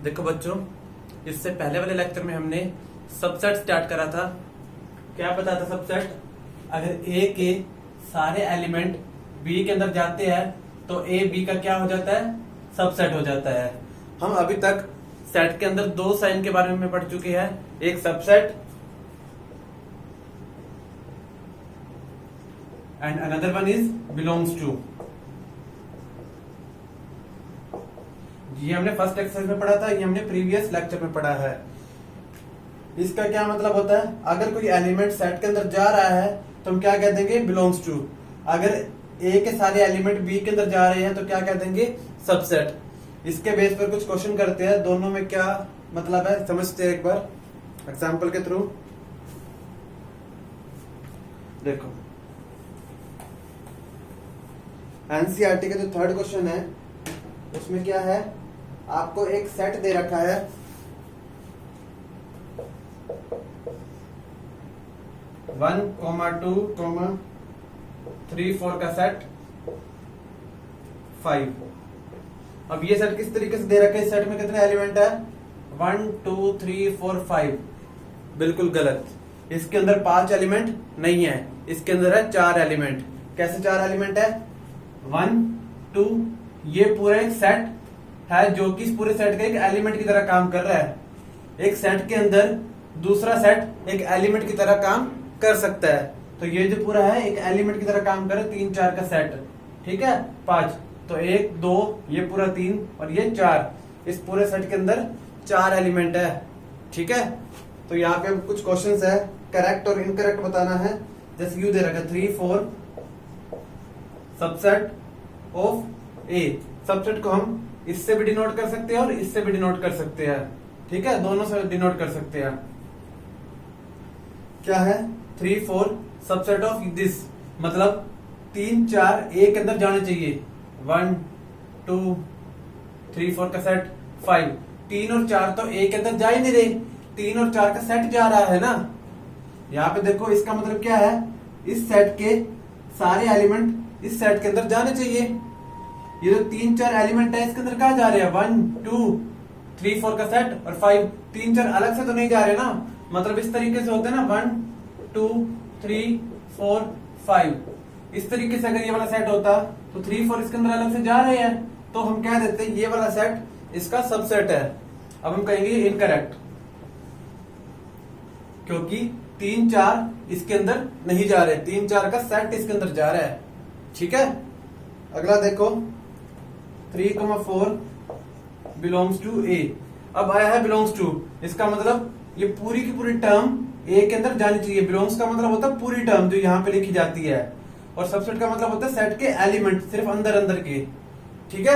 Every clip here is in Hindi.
देखो बच्चों, इससे पहले वाले लेक्चर में हमने सबसेट स्टार्ट करा था। क्या पता था सबसेट? अगर ए के सारे एलिमेंट बी के अंदर जाते हैं तो ए बी का क्या हो जाता है? सबसेट हो जाता है। हम अभी तक सेट के अंदर दो साइन के बारे में पढ़ चुके हैं, एक subset and another one is belongs to. ये हमने फर्स्ट एक्सरसाइज में पढ़ा था, ये हमने प्रीवियस लेक्चर में पढ़ा है। इसका क्या मतलब होता है? अगर कोई एलिमेंट सेट के अंदर जा रहा है तो हम क्या कह देंगे? Belongs to. अगर ए के सारे एलिमेंट बी के अंदर जा रहे हैं तो क्या कह देंगे? सबसेट। इसके बेस पर कुछ क्वेश्चन करते हैं, दोनों में क्या मतलब है समझते हैं एक बार एग्जाम्पल के थ्रू। देखो, एनसीईआरटी का जो थर्ड क्वेश्चन है उसमें क्या है? आपको एक सेट दे रखा है, वन कोमा टू कोमा 3 4 का सेट 5। अब ये सेट किस तरीके से दे रखा है? इस सेट में कितने एलिमेंट है? 1 2 3 4 5। बिल्कुल गलत। इसके अंदर 5 एलिमेंट नहीं है, इसके अंदर है 4 एलिमेंट। कैसे 4 एलिमेंट है? 1 2, ये पूरा एक सेट है जो कि इस पूरे सेट का एक एलिमेंट की तरह काम कर रहा है। एक सेट के अंदर दूसरा सेट एक एलिमेंट की तरह काम कर सकता है, तो ये जो पूरा है एक एलिमेंट की तरह काम कर रहा है। 3 4 का सेट, ठीक है। 5 तो 1 2, ये पूरा 3 और ये 4। इस पूरे सेट के अंदर 4 एलिमेंट है, ठीक है। तो यहाँ पे कुछ क्वेश्चंस है, करेक्ट और इनकरेक्ट बताना है। जैसे यू दे रखा है 3 4 सबसेट ऑफ ए। सबसेट को हम इससे भी डिनोट कर सकते हैं और इससे भी डिनोट कर सकते हैं, ठीक है। दोनों से डिनोट कर सकते हैं। क्या है? 3 4 सबसेट ऑफ दिस, मतलब 3 4 ए के अंदर जाने चाहिए। 1 2 3 4 का सेट 5। 3 और 4 तो ए के अंदर जा ही नहीं रहे, 3 और 4 का सेट जा रहा है ना। यहाँ पे देखो, इसका मतलब क्या है? इस सेट के सारे एलिमेंट इस सेट के अंदर जाने चाहिए। ये जो 3 4 एलिमेंट है इसके अंदर कहा जा रहे हैं? 1 2 3 4 का सेट और 5। 3 4 अलग से तो नहीं जा रहे ना, मतलब इस तरीके से होते हैं ना, 1 2 3 4 5। इस तरीके से अगर ये वाला सेट होता तो 3 4 इसके अंदर अलग से जा रहे हैं, तो हम कह देते हैं ये वाला सेट इसका सबसेट है। अब हम कहेंगे इनकरेक्ट, क्योंकि 3 4 इसके अंदर नहीं जा रहे, 3 4 का सेट इसके अंदर जा रहा है, ठीक है। अगला देखो 3 4 बिलोंग्स टू ए। अब आया है बिलोंग्स टू, इसका मतलब ये पूरी की पूरी टर्म ए के अंदर जानी चाहिए। बिलोंग्स का मतलब होता है पूरी टर्म जो यहाँ पे लिखी जाती है, और सबसेट का मतलब होता है सेट के एलिमेंट सिर्फ अंदर अंदर के, ठीक है।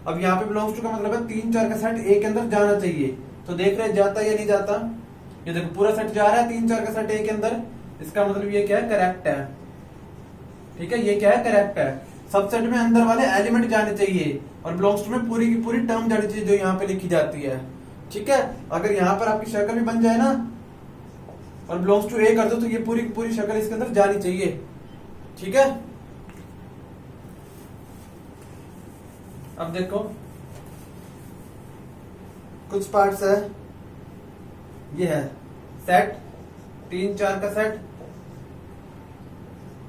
अब यहाँ पे बिलोंग्स टू का मतलब है 3 4 का सेट ए के अंदर जाना चाहिए। तो देख रहे जाता या नहीं जाता? ये देखो पूरा सेट जा रहा है 3 4 का सेट ए के अंदर, इसका मतलब ये क्या है? करेक्ट है, ठीक है। ये क्या है? करेक्ट है। सबसेट में अंदर वाले एलिमेंट जाने चाहिए और बिलोंग्स टू में पूरी की पूरी टर्म जानी चाहिए जो यहाँ पे लिखी जाती है, ठीक है। अगर यहाँ पर आपकी शक्ल भी बन जाए ना और बिलोंग्स टू ए कर दो तो ये पूरी की पूरी शक्ल इसके अंदर जानी चाहिए, ठीक है। अब देखो कुछ पार्ट्स है, ये है सेट 3 4 का सेट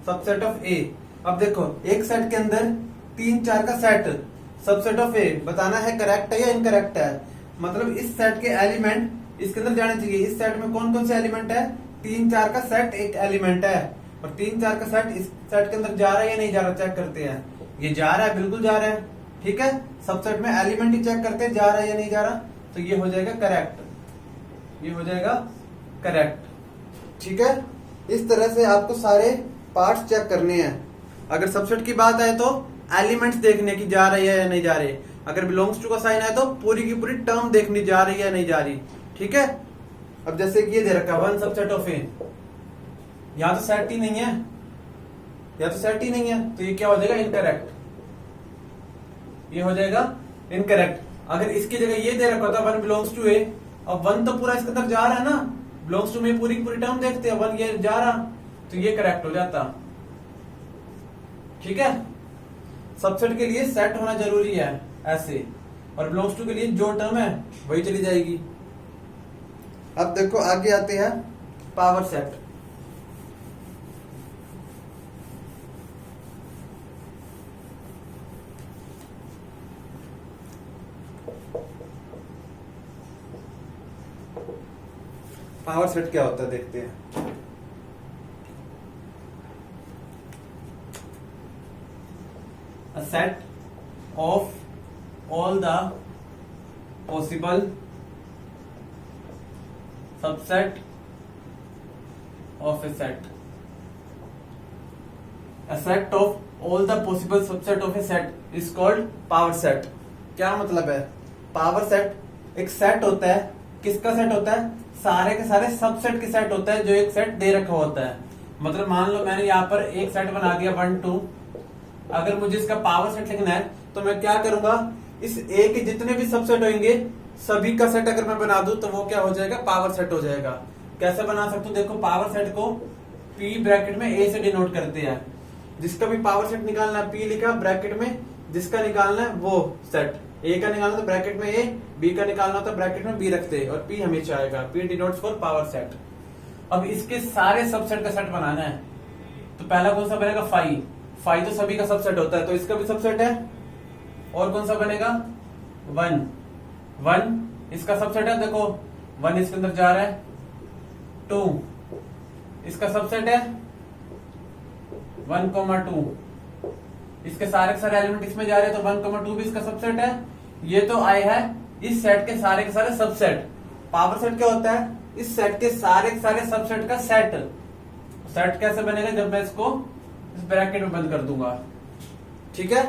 सबसेट ऑफ ए। अब देखो एक सेट के अंदर 3 4 का सेट सबसेट ऑफ ए बताना है करेक्ट है या इनकरेक्ट है। मतलब इस सेट के एलिमेंट इसके अंदर जाने चाहिए। इस सेट में कौन कौन से एलिमेंट है? 3 4 का सेट एक एलिमेंट है, और 3 4 का सेट इस सेट के अंदर जा रहा है या नहीं जा रहा, चेक करते हैं। ये जा रहा है, बिल्कुल जा रहा है, ठीक है। सबसेट में एलिमेंट ही चेक करते हैं जा रहा है या नहीं जा रहा, तो ये हो जाएगा करेक्ट, ये हो जाएगा करेक्ट, ठीक है। इस तरह से आपको सारे पार्ट्स चेक करने हैं। अगर सबसेट की बात आए तो एलिमेंट्स देखने की जा रही है या नहीं जा रही। अगर बिलोंग्स टू का साइन है तो पूरी की पूरी टर्म देखनी जा रही है या नहीं जा रही, ठीक है। अब जैसे कि ये दे रखा है 1 सबसेट ऑफ ए, यहां तो सेट ही नहीं है, या तो सेट ही नहीं है, तो ये क्या हो जाएगा? इनकरेक्ट, ये हो जाएगा इनकरेक्ट। अगर इसकी जगह ये दे रखा होता 1 बिलोंग्स टू ए, अब 1 तो पूरा इसके अंदर जा रहा है ना, बिलोंग्स टू में पूरी की पूरी टर्म देखते हैं, 1 ये जा रहा, तो ये करेक्ट हो जाता, ठीक है। सबसेट के लिए सेट होना जरूरी है ऐसे। और बिलोंग्स टू के लिए जो टर्म है वही चली जाएगी। अब देखो आगे आते हैं पावर सेट। पावर सेट क्या होता है देखते हैं। A set of all the possible subset of a set. A set of all the possible subset of a set is called power set. क्या मतलब है? पावर सेट एक सेट होता है। किसका सेट होता है? सारे के सारे सबसेट के सेट होता है जो एक सेट दे रखा होता है। मतलब मान लो मैंने यहाँ पर एक सेट बना दिया 1 2। अगर मुझे इसका पावर सेट लिखना है तो मैं क्या करूंगा, इस ए के जितने भी सबसेट होंगे सभी का सेट अगर मैं बना दूं तो वो क्या हो जाएगा, पावर सेट हो जाएगा। कैसे बना सकते हो? देखो पावर सेट को पी ब्रैकेट में ए से डिनोट करते हैं। जिसका भी पावर सेट निकालना है पी लिखा ब्रैकेट में, जिसका निकालना है वो सेट। ए का निकालना तो ब्रैकेट में ए, बी का निकालना तो ब्रैकेट में बी रखते हैं और पी हमेशा आएगा। P denotes for power set. अब इसके सारे सबसेट का सेट बनाना है तो पहला कौन सा बनेगा? फाइव। फाइव तो सभी का सबसेट होता है तो इसका भी सबसेट है। और कौन सा बनेगा? 1 1 इसका सबसेट है। देखो 1 इसके अंदर जा रहा है। 2 इसका सबसेट है 1,2। इसके सारे एलिमेंट इसमें जा रहे हैं तो 1,2 भी इसका सबसेट है। ये तो आए है इस सेट के सारे सबसेट। पावर सेट क्या होता है? इस सेट के सारे सबसेट का सेट। सेट कैसे बनेगा? जब मैं इसको इस ब्रैकेट में बंद कर दूंगा। ठीक है,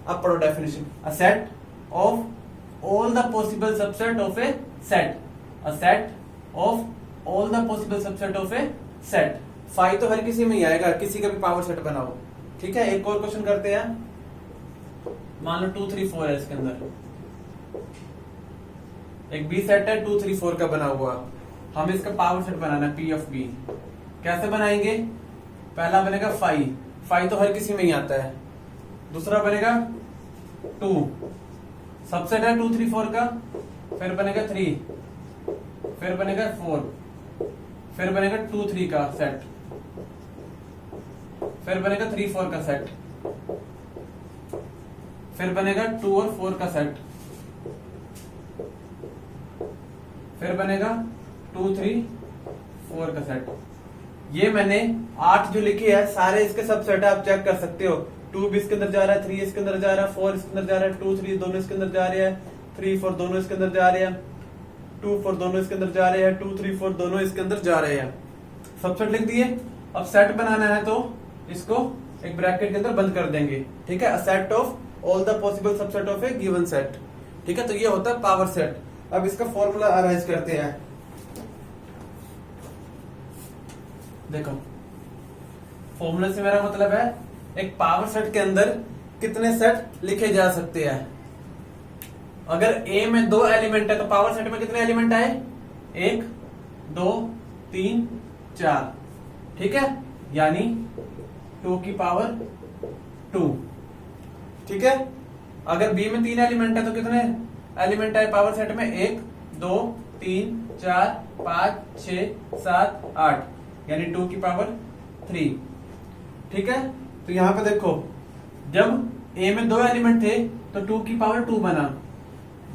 अब पढ़ो definition. A set of all the possible subset of A set. A set of all the possible subset of A set. Five तो हर किसी में ही आएगा, किसी का भी पावर सेट बनाओ। ठीक है, एक और क्वेश्चन करते हैं। मान लो 2 3 4 है इसके अंदर। एक बी सेट है 2 3 4 का बना हुआ। हमें इसका पावर सेट बनाना है पी ऑफ बी। कैसे बनाएंगे? पहला बनेगा 5 5 तो हर किसी में ही आता है। दूसरा बनेगा 2 सबसेट है 2 3 4 का। फिर बनेगा 3, फिर बनेगा 4, फिर बनेगा 2 3 का सेट, फिर बनेगा 3 4 का सेट, फिर बनेगा 2 और 4 का सेट, फिर बनेगा 2 3 4 का सेट। ये मैंने 8 जो लिखे हैं सारे इसके सबसेट है, आप चेक कर सकते हो। 2 भी इसके अंदर जा रहा है, 3 इसके अंदर जा रहा है, 4 इसके अंदर जा रहा है, 2 3 दोनों इसके अंदर जा रहे हैं, 3 4 दोनों इसके अंदर जा रहे हैं, 2 4 दोनों इसके अंदर जा रहे हैं, 2 3 4 दोनों इसके अंदर जा रहे हैं। सबसेट लिख दिए। अब सेट बनाना है तो इसको एक ब्रैकेट के अंदर बंद कर देंगे। ठीक है, set of all the possible subset of A given set. ठीक है, तो ये होता है पावर सेट। अब इसका फॉर्मूला अरेंज करते हैं। देखो फॉर्मूला से मेरा मतलब है एक पावर सेट के अंदर कितने सेट लिखे जा सकते हैं। अगर ए में 2 एलिमेंट है तो पावर सेट में कितने एलिमेंट आए? 1 2 3 4। ठीक है, यानी 2 की पावर 2। ठीक है, अगर बी में 3 एलिमेंट है तो कितने एलिमेंट आए पावर सेट में? 1 2 3 4 5 6 7 8, यानी 2 की पावर 3। ठीक है, तो यहां पे देखो जब ए में 2 एलिमेंट थे तो 2 की पावर 2 बना।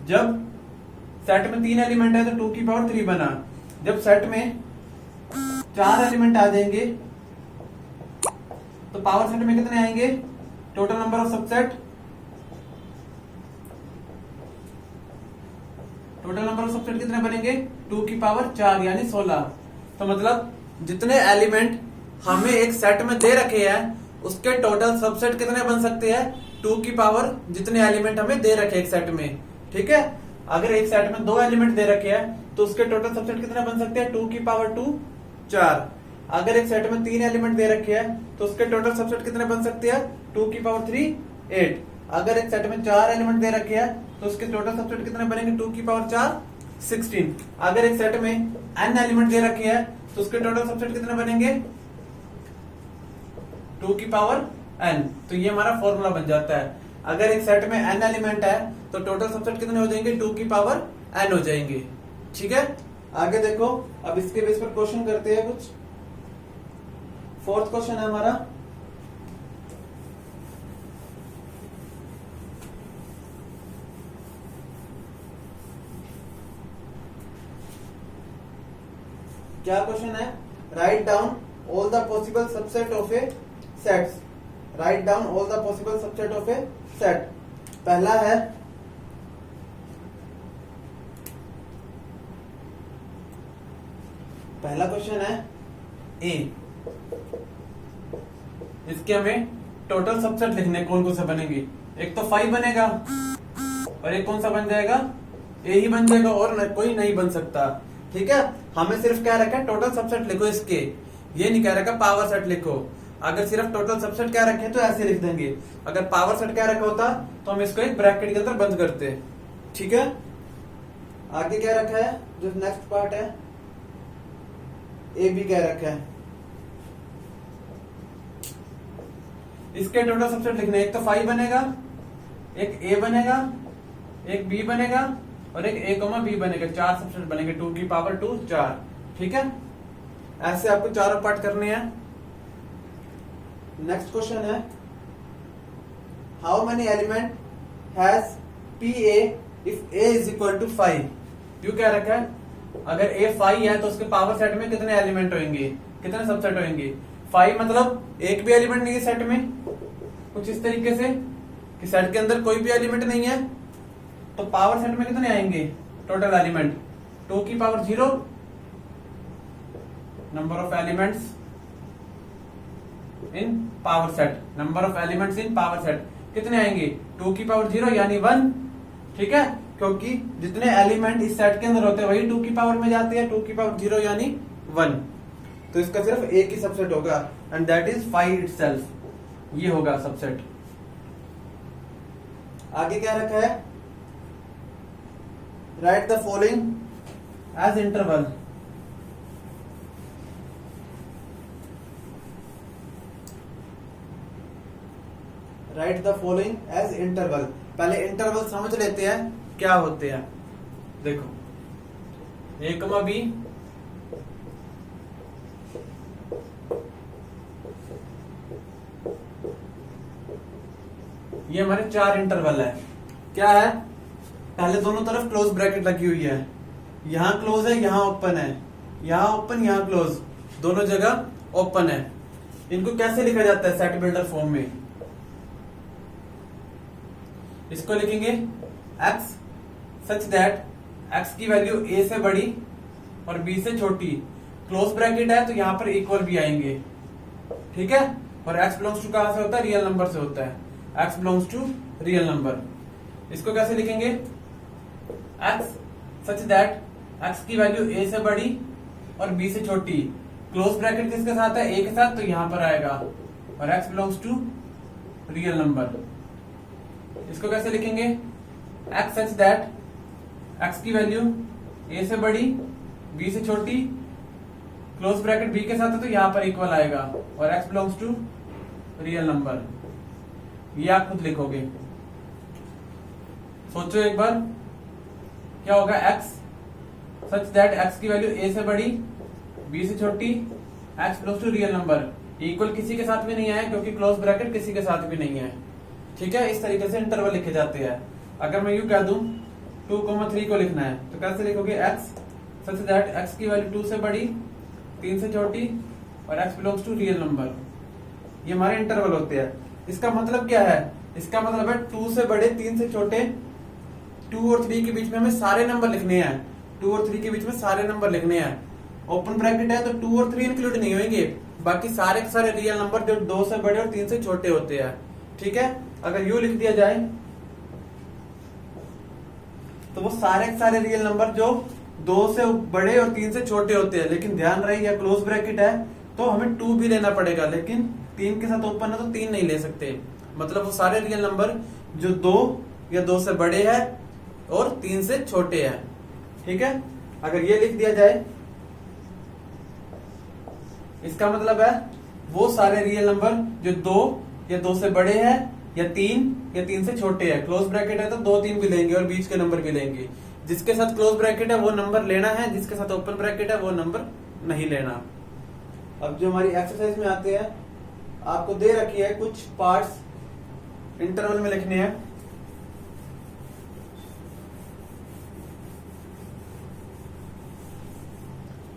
जब सेट में 3 एलिमेंट है तो 2 की पावर 3 बना। जब सेट में 4 एलिमेंट आ जाएंगे तो पावर सेट में कितने आएंगे? Total number of subset, total number of subset कितने बनेंगे? 2 की पावर 4 यानी 16। तो मतलब जितने एलिमेंट हमें एक सेट में दे रखे हैं उसके टोटल सबसेट कितने बन सकते हैं? 2 की पावर जितने एलिमेंट हमें दे रखे एक सेट में। ठीक है, अगर एक सेट में 2 एलिमेंट दे रखे हैं तो उसके टोटल सबसेट कितने बन सकते हैं? 2 की पावर 2 4। अगर एक सेट में 3 एलिमेंट दे रखे हैं तो उसके टोटल सबसेट कितने बन सकते हैं? 2 की पावर 3 8। अगर एक सेट में 4 एलिमेंट दे रखे हैं तो उसके टोटल सबसेट कितने बनेंगे? 2 की पावर 4 16। अगर एक सेट में n एलिमेंट दे रखे हैं तो उसके टोटल सबसेट कितने बनेंगे? 2 की पावर n। तो ये हमारा फॉर्मूला बन जाता है। अगर एक सेट में n एलिमेंट है तो टोटल सबसेट कितने हो जाएंगे, 2 की पावर n हो जाएंगे। ठीक है, आगे देखो, अब इसके बेस पर क्वेश्चन करते हैं कुछ। फोर्थ क्वेश्चन है हमारा, क्या क्वेश्चन है, write down all the possible subset of A sets, write down all the possible subset of A set. पहला है पहला क्वेश्चन है ए, इसके हमें टोटल सबसेट लिखने, कौन कौन सा बनेंगे, एक तो 5 बनेगा और एक कौन सा बन जाएगा, ए ही बन जाएगा और कोई नहीं बन सकता। ठीक है, हमें सिर्फ क्या रखा है, टोटल सबसेट लिखो इसके, ये नहीं कह रखा पावर सेट लिखो। अगर सिर्फ टोटल सबसेट क्या रखे तो ऐसे लिख देंगे, अगर पावर सेट क्या रखा होता तो हम इसको एक ब्रैकेट के अंदर बंद करते। ठीक है, आगे क्या रखा है, जो नेक्स्ट पार्ट है, ए बी क्या रखा है, इसके टोटल सबसेट लिखने, एक तो 5 बनेगा, एक ए बनेगा, एक बी बनेगा और एक ए कॉमा बी बनेगा, 4 सबसेट बनेंगे, 2 की पावर 2 4। ठीक है, ऐसे आपको चारों पार्ट करने हैं। नेक्स्ट क्वेश्चन है, how many element has P A if A is equal to 5। क्यों क्या रखा है, अगर ए 5 है तो उसके पावर सेट में कितने एलिमेंट होंगे, कितने सबसेट होंगे, 5 मतलब एक भी एलिमेंट नहीं है सेट में, कुछ इस तरीके से कि सेट के अंदर कोई भी एलिमेंट नहीं है, तो पावर सेट में कितने आएंगे टोटल एलिमेंट, 2 की power 0, number of elements in power set, number of elements in power set कितने आएंगे, 2 की पावर 0 यानी 1। ठीक है, क्योंकि जितने एलिमेंट इस सेट के अंदर होते हैं वही 2 की पावर में जाते हैं, 2 की पावर 0 यानी 1, तो इसका सिर्फ एक ही सबसेट होगा एंड दैट इज 5 इटसेल्फ, ये होगा सबसेट। आगे क्या रखा है, write the following as interval. Write the following as interval. पहले इंटरवल समझ लेते हैं क्या होते हैं। देखो, ए कमा बी, ये हमारे 4 इंटरवल है। क्या है, पहले दोनों तरफ क्लोज ब्रैकेट लगी हुई है, यहां क्लोज है, यहां ओपन है, यहां ओपन, यहां क्लोज, दोनों जगह ओपन है। इनको कैसे लिखा जाता है सेट बिल्डर फॉर्म में, इसको लिखेंगे x सच दैट x की वैल्यू a से बड़ी और b से छोटी, क्लोज ब्रैकेट है तो यहां पर इक्वल भी आएंगे। ठीक है, और x बिलोंग्स टू कहां से होता है, रियल नंबर से होता है, x belongs to real number. इसको कैसे लिखेंगे, x सच दैट x की वैल्यू a से बड़ी और b से छोटी, क्लोज ब्रैकेट किसके साथ है, a के साथ, तो यहां पर आएगा, और x belongs to real number. इसको कैसे लिखेंगे, x सच दैट x की वैल्यू a से बड़ी b से छोटी, क्लोज ब्रैकेट b के साथ है तो यहां पर इक्वल आएगा, और x belongs to real number. ये आप खुद लिखोगे, सोचो एक बार क्या होगा, x सच दैट x की वैल्यू a से बड़ी b से छोटी, x belongs to real number. Equal किसी के साथ भी नहीं है क्योंकि क्लोज ब्रैकेट किसी के साथ भी नहीं है। ठीक है, इस तरीके से इंटरवल लिखे जाते हैं। अगर मैं यूं कह दूं 2,3 को लिखना है तो कैसे लिखोगे, x सच दैट x की वैल्यू 2 से बड़ी, 3 से छोटी और x belongs to real number. ये हमारे इंटरवल होते हैं। इसका मतलब क्या है, इसका मतलब है 2 से बड़े 3 से छोटे, 2 और 3 के बीच में हमें सारे नंबर लिखने हैं, 2 और 3 के बीच में सारे नंबर लिखने हैं। ओपन ब्रैकेट है तो 2 और 3 इंक्लूड नहीं होंगे, बाकी सारे के सारे रियल नंबर जो 2 से बड़े और 3 से छोटे होते हैं। ठीक है, अगर यू लिख दिया जाए तो वो सारे के सारे रियल नंबर जो 2 से बड़े और 3 से छोटे होते हैं, लेकिन ध्यान रहे यह क्लोज ब्रैकेट है तो हमें 2 भी लेना पड़ेगा, लेकिन 3 के साथ ओपन है तो 3 नहीं ले सकते। मतलब वो सारे रियल नंबर जो 2 या 2 से बड़े हैं और 3 से छोटे हैं। ठीक है, अगर ये लिख दिया जाए इसका मतलब है वो सारे रियल नंबर जो 2 या 2 से बड़े हैं या 3 से छोटे है। क्लोज ब्रैकेट है तो 2 3 भी लेंगे और बीच के नंबर भी लेंगे। जिसके साथ क्लोज ब्रैकेट है वो नंबर लेना है, जिसके साथ ओपन ब्रैकेट है वो नंबर नहीं लेना। अब जो हमारी एक्सरसाइज में आते हैं, आपको दे रखी है कुछ पार्ट्स इंटरवल में लिखने हैं।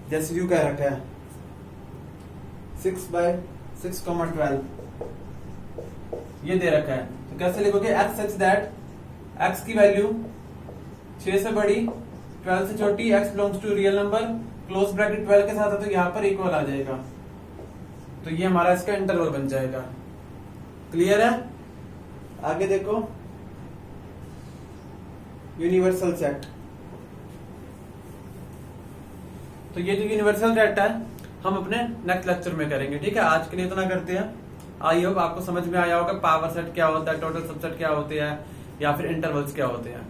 जैसे यू कह रखा है 6/6, 12 ये दे रखा है। तो कैसे लिखोगे, x सच दैट x की वैल्यू 6 से बड़ी 12 से छोटी, x belongs to real number, close bracket 12 के साथ है तो यहाँ पर इक्वल आ जाएगा। तो ये हमारा इसका इंटरवल बन जाएगा। क्लियर है? आगे देखो, यूनिवर्सल सेट। तो ये जो यूनिवर्सल सेट है हम अपने नेक्स्ट लेक्चर में करेंगे, ठीक है। आज के लिए इतना करते हैं। आई होप आपको समझ में आया होगा पावर सेट क्या होता है, टोटल सबसेट क्या होते हैं, या फिर इंटरवल्स क्या होते हैं।